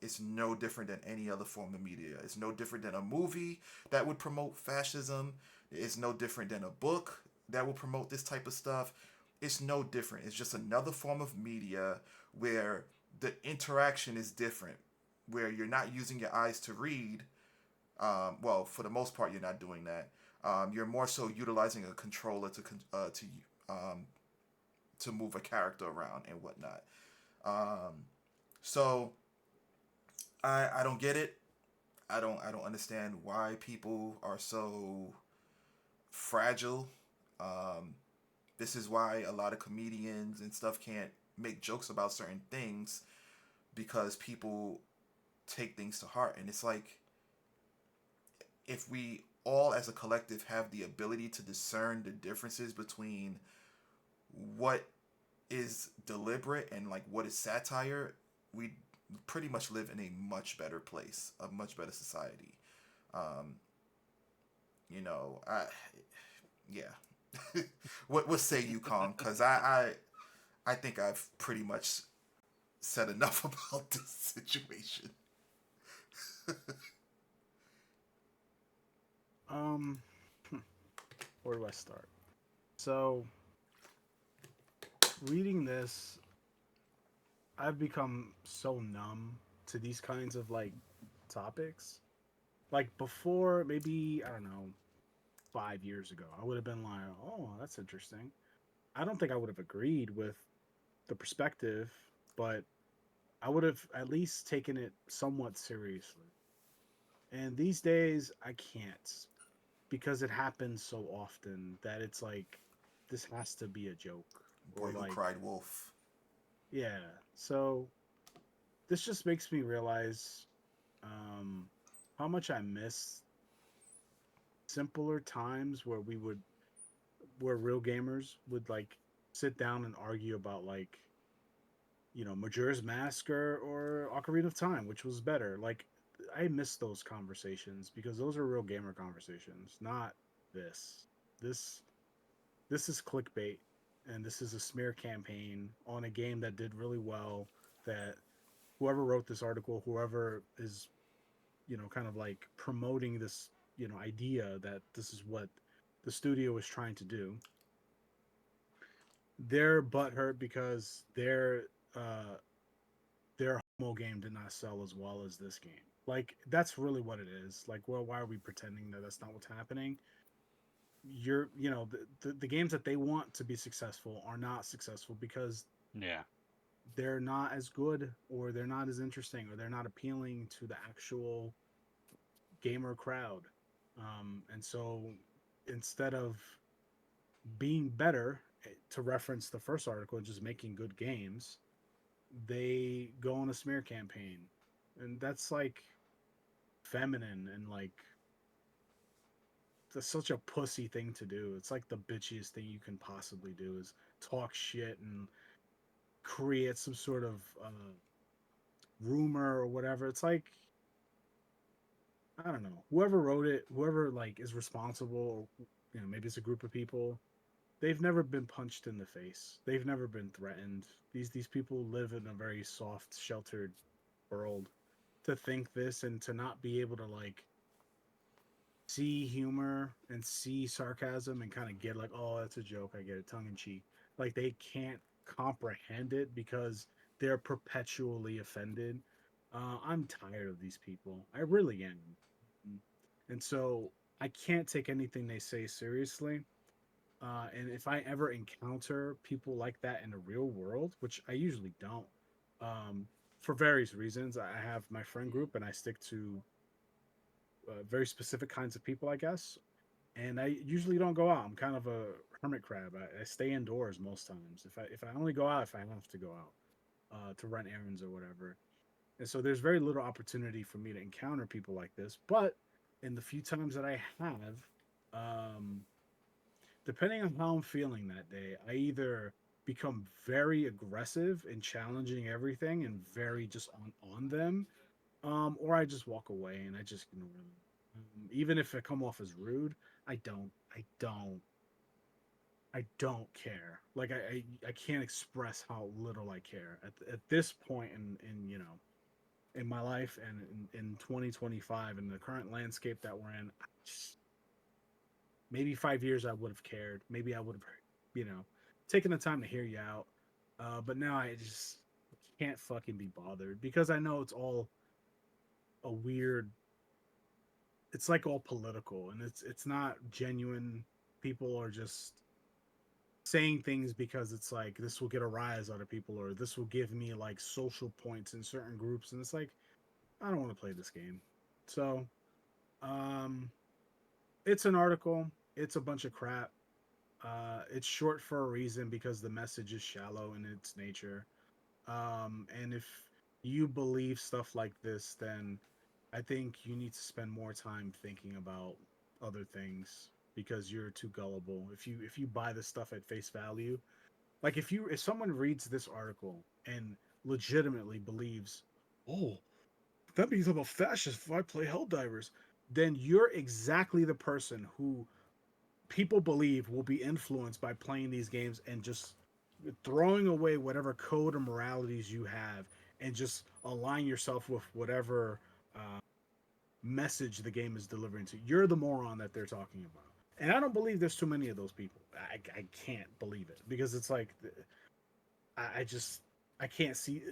Speaker 2: It's no different than any other form of media. It's no different than a movie that would promote fascism. It's no different than a book that will promote this type of stuff. It's no different. It's just another form of media where the interaction is different, where you're not using your eyes to read. Well, for the most part, you're not doing that. You're more so utilizing a controller um, to move a character around and whatnot. Um, so I don't get it. I don't understand why people are so fragile. Um, this is why a lot of comedians and stuff can't make jokes about certain things because people take things to heart, and it's like, if we all as a collective have the ability to discern the differences between what is deliberate and like what is satire, we pretty much live in a much better place, a much better society. Um, I yeah. What say you, Kong? Because I think I've pretty much said enough about this situation.
Speaker 3: Um, where do I start? So, reading this, I've become so numb to these kinds of like topics. Like before, maybe I don't know, 5 years ago, I would have been like, "Oh, that's interesting." I don't think I would have agreed with the perspective, but I would have at least taken it somewhat seriously. And these days, I can't because it happens so often that it's like this has to be a joke or
Speaker 2: Boy Who
Speaker 3: like,
Speaker 2: Cried Wolf.
Speaker 3: yeah. So this just makes me realize um, how much I miss simpler times where where real gamers would like sit down and argue about like, Majora's Mask or Ocarina of Time, which was better. Like, I miss those conversations because those are real gamer conversations, not this. This this is clickbait, and this is a smear campaign on a game that did really well. That whoever wrote this article, whoever is, kind of like promoting this, idea that this is what the studio is trying to do, they're butthurt because their homo game did not sell as well as this game. Like that's really what it is. Like, well, why are we pretending that that's not what's happening? The games that they want to be successful are not successful because
Speaker 1: Yeah.
Speaker 3: they're not as good or they're not as interesting or they're not appealing to the actual gamer crowd. And so instead of being better, to reference the first article, and just making good games, they go on a smear campaign. And that's like feminine and like that's such a pussy thing to do. It's like the bitchiest thing you can possibly do is talk shit and create some sort of rumor or whatever. It's like I don't know. Whoever wrote it, whoever like is responsible, or, maybe it's a group of people. They've never been punched in the face. They've never been threatened. These people live in a very soft, sheltered world. To think this and to not be able to like see humor and see sarcasm and kind of get like, oh, that's a joke. I get it, tongue in cheek. Like they can't comprehend it because they're perpetually offended. I'm tired of these people. I really am. And so I can't take anything they say seriously. And if I ever encounter people like that in the real world, which I usually don't, for various reasons, I have my friend group and I stick to very specific kinds of people, I guess. And I usually don't go out. I'm kind of a hermit crab. I stay indoors most times. If I only go out if I have to go out to run errands or whatever. And so there's very little opportunity for me to encounter people like this. But in the few times that I have, um, depending on how I'm feeling that day, I either become very aggressive and challenging everything and very just on them, or I just walk away and I just ignore them. Even if I come off as rude, I don't care. Like I can't express how little I care at this point in my life and in 2025 in the current landscape that we're in. Maybe 5 years I would have cared. Maybe I would have, taken the time to hear you out. But now I just can't fucking be bothered because I know it's all a weird. It's like all political and it's not genuine. People are just saying things because it's like this will get a rise out of people or this will give me like social points in certain groups and it's like I don't want to play this game. So, um, it's an article. It's a bunch of crap. It's short for a reason because the message is shallow in its nature. And if you believe stuff like this, then I think you need to spend more time thinking about other things because you're too gullible. If you buy this stuff at face value, like if someone reads this article and legitimately believes, oh, that means I'm a fascist if I play Helldivers, then you're exactly the person who people believe will be influenced by playing these games and just throwing away whatever code or moralities you have and just align yourself with whatever uh, message the game is delivering to you. You're the moron that they're talking about. And I don't believe there's too many of those people. I can't believe it because it's like I just I can't see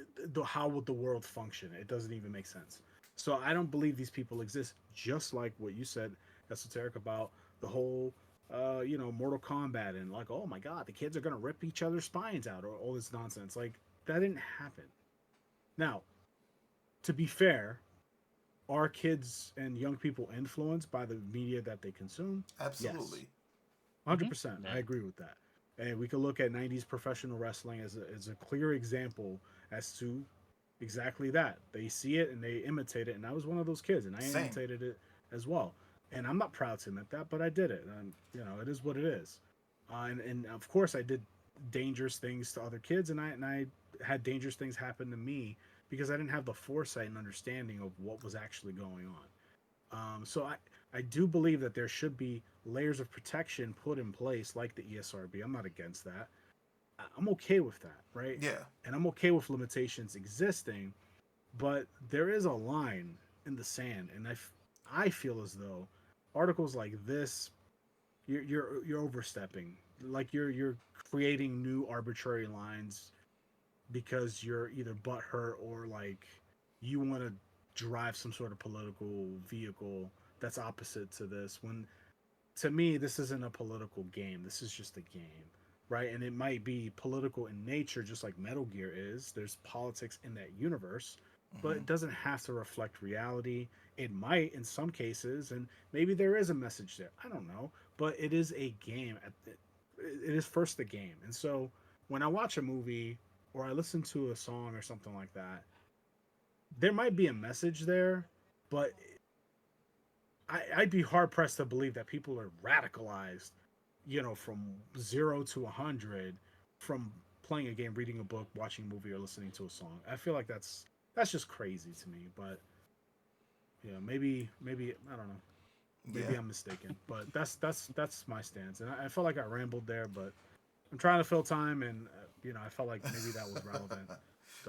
Speaker 3: how would the world function. It doesn't even make sense. So I don't believe these people exist. Just like what you said, esoteric about the whole, Mortal Kombat and like, oh my god, the kids are gonna rip each other's spines out or all this nonsense. Like that didn't happen. Now, to be fair, are kids and young people influenced by the media that they consume? Yes,
Speaker 2: Absolutely.
Speaker 3: 100%. I
Speaker 1: Yeah.
Speaker 3: agree with that. And we could look at 90s professional wrestling as a clear example as to exactly that. They see it and they imitate it. And I was one of those kids and I
Speaker 2: Same.
Speaker 3: imitated it as well. And I'm not proud to admit that, but I did it. And, it is what it is. And of course, I did dangerous things to other kids and I had dangerous things happen to me because I didn't have the foresight and understanding of what was actually going on. So I do believe that there should be layers of protection put in place, like the ESRB. I'm not against that. I'm okay with that, right?
Speaker 2: Yeah.
Speaker 3: And I'm okay with limitations existing, but there is a line in the sand, and I feel as though articles like this, you're overstepping. Like you're creating new arbitrary lines because you're either butthurt or like you want to drive some sort of political vehicle that's opposite to this. When to me, this isn't a political game. This is just a game, right? And it might be political in nature, just like Metal Gear is. There's politics in that universe, but
Speaker 2: Hmm.
Speaker 3: it doesn't have to reflect reality. It might in some cases, and maybe there is a message there. I don't know, but it is a game. It is first a game, and so when I watch a movie or I listen to a song or something like that, there might be a message there, but I'd be hard pressed to believe that people are radicalized, from 0 to 100 from playing a game, reading a book, watching a movie, or listening to a song. I feel like that's just crazy to me. But maybe I don't know. Maybe
Speaker 2: Yeah.
Speaker 3: I'm mistaken. But that's my stance, and I felt like I rambled there, but I'm trying to fill time, and I felt like maybe that was relevant.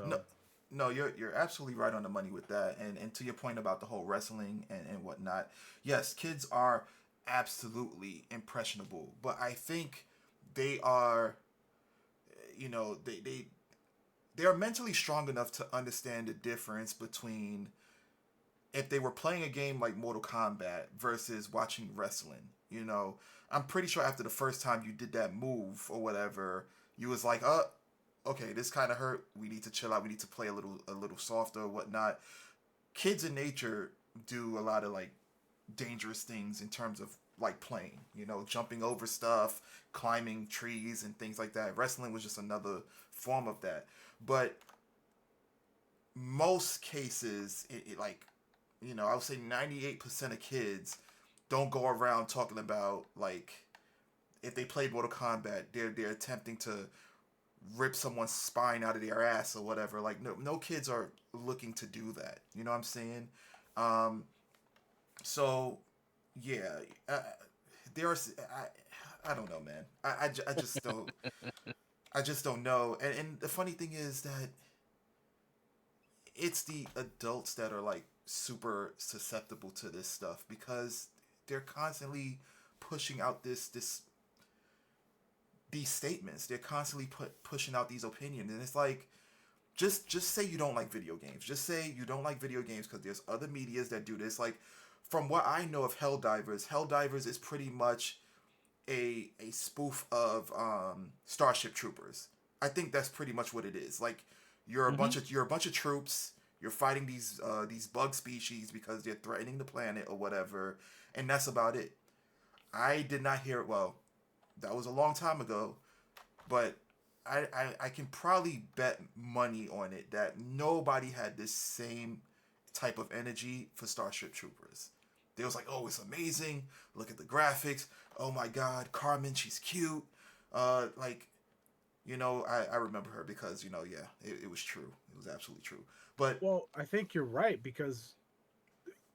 Speaker 2: No,
Speaker 3: So
Speaker 2: no, you're absolutely right on the money with that. And to your point about the whole wrestling and whatnot, yes, kids are absolutely impressionable, but I think they are, they are mentally strong enough to understand the difference between if they were playing a game like Mortal Kombat versus watching wrestling. I'm pretty sure after the first time you did that move or whatever, you was like, okay, this kind of hurt. We need to chill out. We need to play a little softer or whatnot. Kids in nature do a lot of like dangerous things in terms of like playing, jumping over stuff, climbing trees and things like that. Wrestling was just another form of that. But most cases, like, I would say 98% of kids don't go around talking about like if they play Mortal Kombat, they're attempting to rip someone's spine out of their ass or whatever. Like no kids are looking to do that. You know what I'm saying? Um, so yeah, there's I don't know, man. I just don't know. And the funny thing is that it's the adults that are like super susceptible to this stuff because they're constantly pushing out this these statements. They're constantly pushing out these opinions, and it's like just say you don't like video games. Just say you don't like video games because there's other medias that do this. Like from what I know of Helldivers is pretty much a spoof of Starship Troopers. I think that's pretty much what it is. Like
Speaker 1: Hmm.
Speaker 2: you're a bunch of troops. You're fighting these bug species because they're threatening the planet or whatever, and that's about it. I did not hear it. Well, that was a long time ago, but I can probably bet money on it that nobody had this same type of energy for Starship Troopers. They was like, oh, it's amazing. Look at the graphics. Oh my God, Carmen, she's cute. Like, I remember her because, yeah, it was true. It was absolutely true. But
Speaker 3: Well, I think you're right because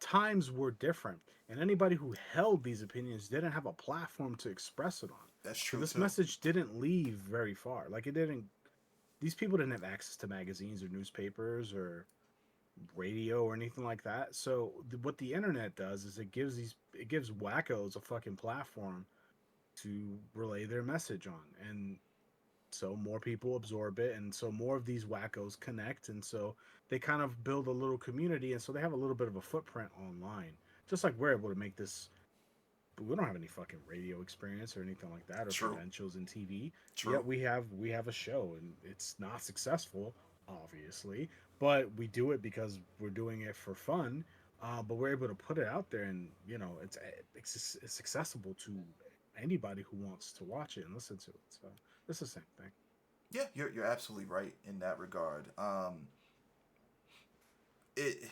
Speaker 3: times were different, and anybody who held these opinions didn't have a platform to express it on.
Speaker 2: that's
Speaker 3: So
Speaker 2: true
Speaker 3: this
Speaker 2: too.
Speaker 3: message didn't leave very far. Like it didn't. These people didn't have access to magazines or newspapers or radio or anything like that. So what the internet does is it gives wackos a fucking platform to relay their message on, and so more people absorb it, and so more of these wackos connect, and so they kind of build a little community, and so they have a little bit of a footprint online. Just like we're able to make this, we don't have any fucking radio experience or anything like that, or
Speaker 2: True.
Speaker 3: credentials in TV.
Speaker 2: True.
Speaker 3: Yet we have a show, and it's not successful, obviously, but we do it because we're doing it for fun. But we're able to put it out there, and it's accessible to anybody who wants to watch it and listen to it. So it's the same thing.
Speaker 2: Yeah, you're absolutely right in that regard. It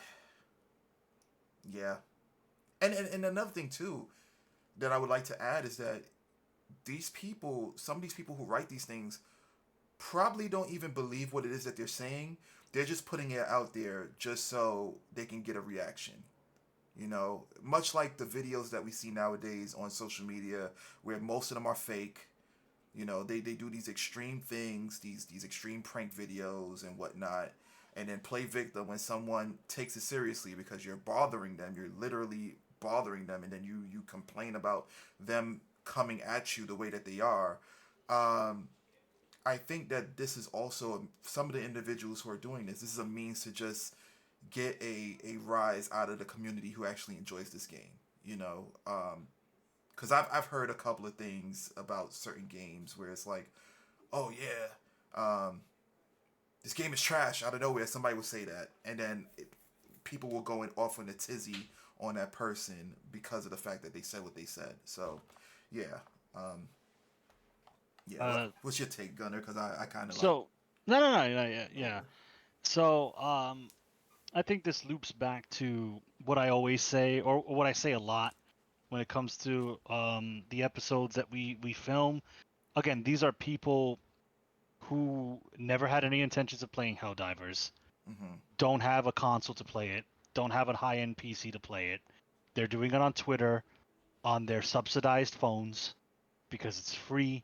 Speaker 2: yeah, and another thing too that I would like to add is that some of these people who write these things probably don't even believe what it is that they're saying. They're just putting it out there just so they can get a reaction. Much like the videos that we see nowadays on social media, where most of them are fake. They do these extreme things, these extreme prank videos and whatnot, and then play victim when someone takes it seriously because you're bothering them. You're literally bothering them, and then you complain about them coming at you the way that they are. Um, I think that this is also some of the individuals who are doing this. This is a means to just get a rise out of the community who actually enjoys this game. Because I've heard a couple of things about certain games where it's like, oh yeah, this game is trash out of nowhere. Somebody will say that, and then people will go off on a tizzy on that person because of the fact that they said what they said. So, yeah, um, yeah.
Speaker 1: Uh,
Speaker 2: What's your take, Gunner? Because I kind of like.
Speaker 1: so no, yeah, yeah. So I think this loops back to what I always say, or what I say a lot when it comes to the episodes that we film. Again, these are people who never had any intentions of playing Helldivers,
Speaker 2: Mm-hmm.
Speaker 1: don't have a console to play it, don't have a high-end PC to play it. They're doing it on Twitter, on their subsidized phones because it's free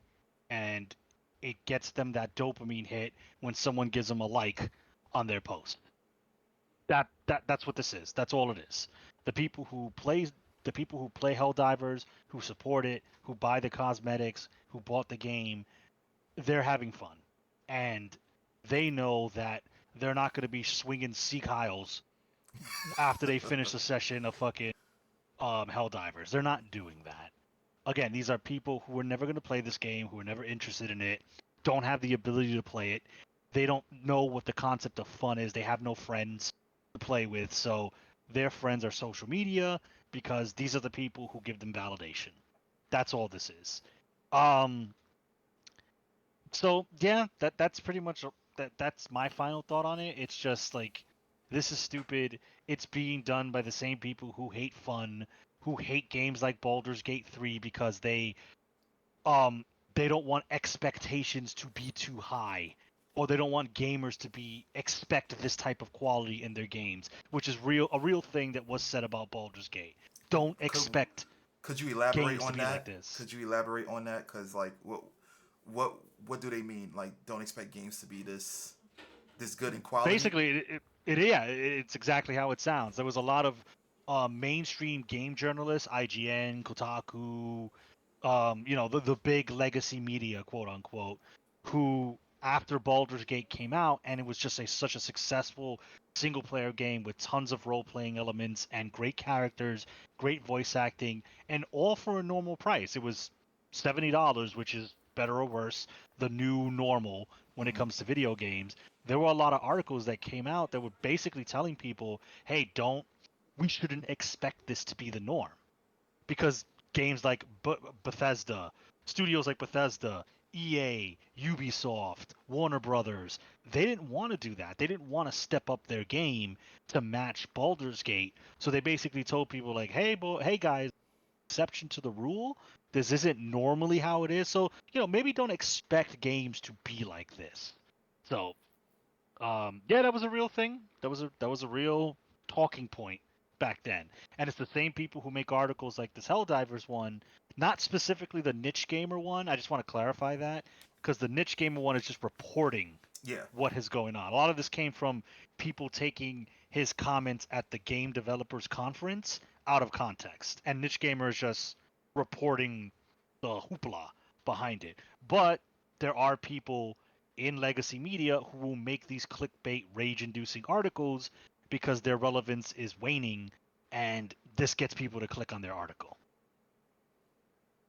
Speaker 1: and it gets them that dopamine hit when someone gives them a like on their post. That's what this is. That's all it is. The people who play the people who play Helldivers, who support it, who buy the cosmetics, who bought the game, they're having fun, and they know that they're not going to be swinging Seek Hiles after they finish the session of fucking Helldivers. They're not doing that. Again, these are people who are never going to play this game, who are never interested in it, don't have the ability to play it. They don't know what the concept of fun is. They have no friends to play with, so their friends are social media because these are the people who give them validation. That's all this is. Um, so yeah, that's pretty much that's my final thought on it. It's just like this is stupid. It's being done by the same people who hate fun, who hate games like Baldur's Gate 3 because um they don't want expectations to be too high, or they don't want gamers to be expect this type of quality in their games, which is a real thing that was said about Baldur's Gate. Don't
Speaker 2: Could
Speaker 1: expect
Speaker 2: could you elaborate
Speaker 1: games to
Speaker 2: on
Speaker 1: be like
Speaker 2: that?
Speaker 1: this.
Speaker 2: Could you elaborate on that? Because like what what do they mean? Like, don't expect games to be this good in quality.
Speaker 1: Basically, yeah, it's exactly how it sounds. There was a lot of mainstream game journalists, IGN, Kotaku, the big legacy media, quote unquote, who after Baldur's Gate came out and it was just such a successful single player game with tons of role playing elements and great characters, great voice acting, and all for a normal price. It was $70, which is better or worse, the new normal when it
Speaker 2: Mm-hmm.
Speaker 1: comes to video games. There were a lot of articles that came out that were basically telling people, hey, we shouldn't expect this to be the norm because games like Bethesda, studios like Bethesda, EA, Ubisoft, Warner Brothers, they didn't want to do that. They didn't want to step up their game to match Baldur's Gate. So they basically told people like, hey guys, exception to the rule. This isn't normally how it is. So, maybe don't expect games to be like this. So, yeah, that was a real thing. That was a real talking point back then. And it's the same people who make articles like this Helldivers one, not specifically the niche gamer one. I just want to clarify that because the niche gamer one is just reporting
Speaker 2: Yeah.
Speaker 1: what is going on. A lot of this came from people taking his comments at the game developers conference out of context. And niche gamer is just reporting the hoopla behind it. But there are people in legacy media who will make these clickbait rage inducing articles because their relevance is waning and this gets people to click on their article.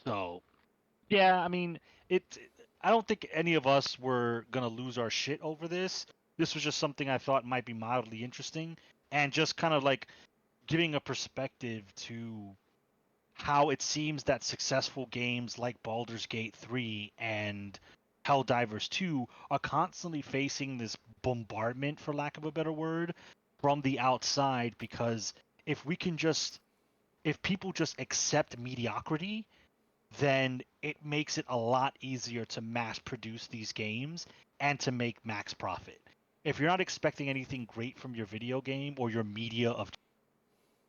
Speaker 1: So, yeah, I mean, I don't think any of us were going to lose our shit over this. This was just something I thought might be mildly interesting and just kind of like giving a perspective to how it seems that successful games like Baldur's Gate 3 and Helldivers 2 are constantly facing this bombardment, for lack of a better word, from the outside because if we can just if people just accept mediocrity, then it makes it a lot easier to mass produce these games and to make max profit. If you're not expecting anything great from your video game or your media of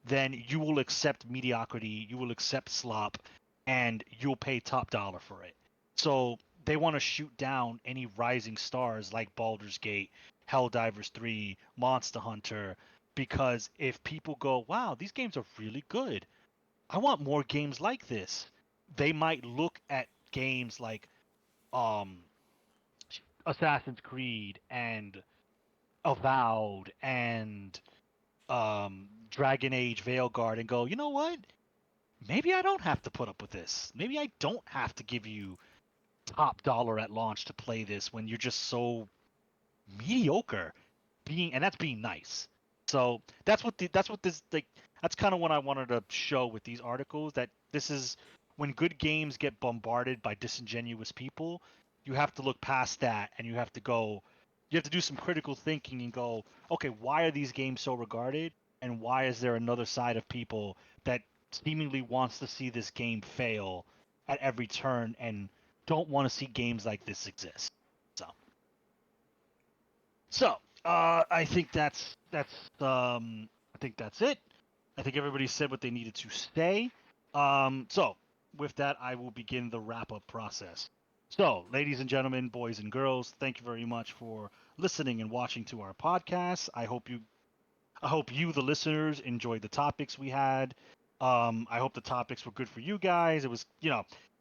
Speaker 1: then you will accept mediocrity, you will accept slop, and you'll pay top dollar for it. So they want to shoot down any rising stars like Baldur's Gate, Helldivers 3, Monster Hunter, because if people go, wow, these games are really good, I want more games like this, they might look at games like um, Assassin's Creed and Avowed and Dragon Age Veilguard and go, you know what? Maybe I don't have to put up with this. Maybe I don't have to give you top dollar at launch to play this when you're just so mediocre. And that's being nice. So that's what this like that's kind of what I wanted to show with these articles that this is when good games get bombarded by disingenuous people, you have to look past that and you have to do some critical thinking and go, okay, why are these games so regarded and why is there another side of people that seemingly wants to see this game fail at every turn and don't want to see games like this exist. So I think I think that's it. I think everybody said what they needed to say. So with that, I will begin the wrap up process. So, ladies and gentlemen, boys and girls, thank you very much for listening and watching to our podcast. I hope you, the listeners, enjoyed the topics we had. I hope the topics were good for you guys. It was,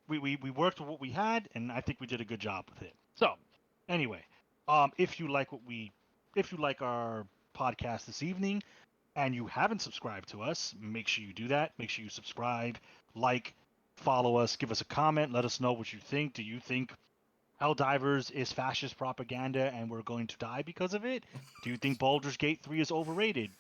Speaker 1: we worked with what we had, and I think we did a good job with it. So, anyway, if you like if you like our podcast this evening, and you haven't subscribed to us, make sure you do that. Make sure you subscribe, like, follow us, give us a comment, let us know what you think. Do you think Helldivers is fascist propaganda and we're going to die because of it? Do you think Baldur's Gate 3 is overrated?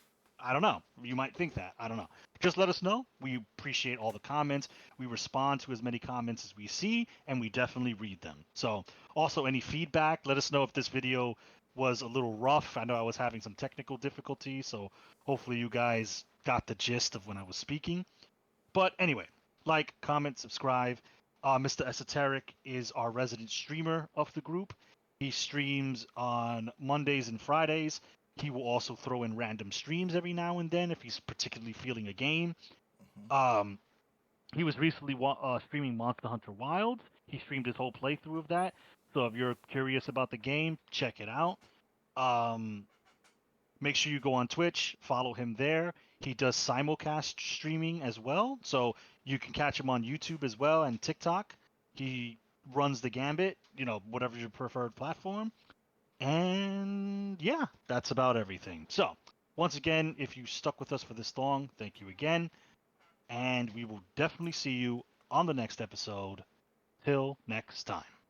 Speaker 1: I don't know. You might think that. I don't know. Just let us know. We appreciate all the comments. We respond to as many comments as we see, and we definitely read them. So, also, any feedback, let us know if this video was a little rough. I know I was having some technical difficulties, so hopefully you guys got the gist of when I was speaking. But anyway, like, comment, subscribe. Mr. Esoteric is our resident streamer of the group. He streams on Mondays and Fridays. He will also throw in random streams every now and then if he's particularly feeling a game.
Speaker 2: Mm-hmm.
Speaker 1: He was recently streaming Monster Hunter Wilds. He streamed his whole playthrough of that. So if you're curious about the game, check it out. Um, Make sure you go on Twitch, follow him there. He does simulcast streaming as well, so you can catch him on YouTube as well and TikTok. He runs the gambit, whatever your preferred platform. And yeah, that's about everything. So, once again, if you stuck with us for this long, thank you again. And we will definitely see you on the next episode. Till next time.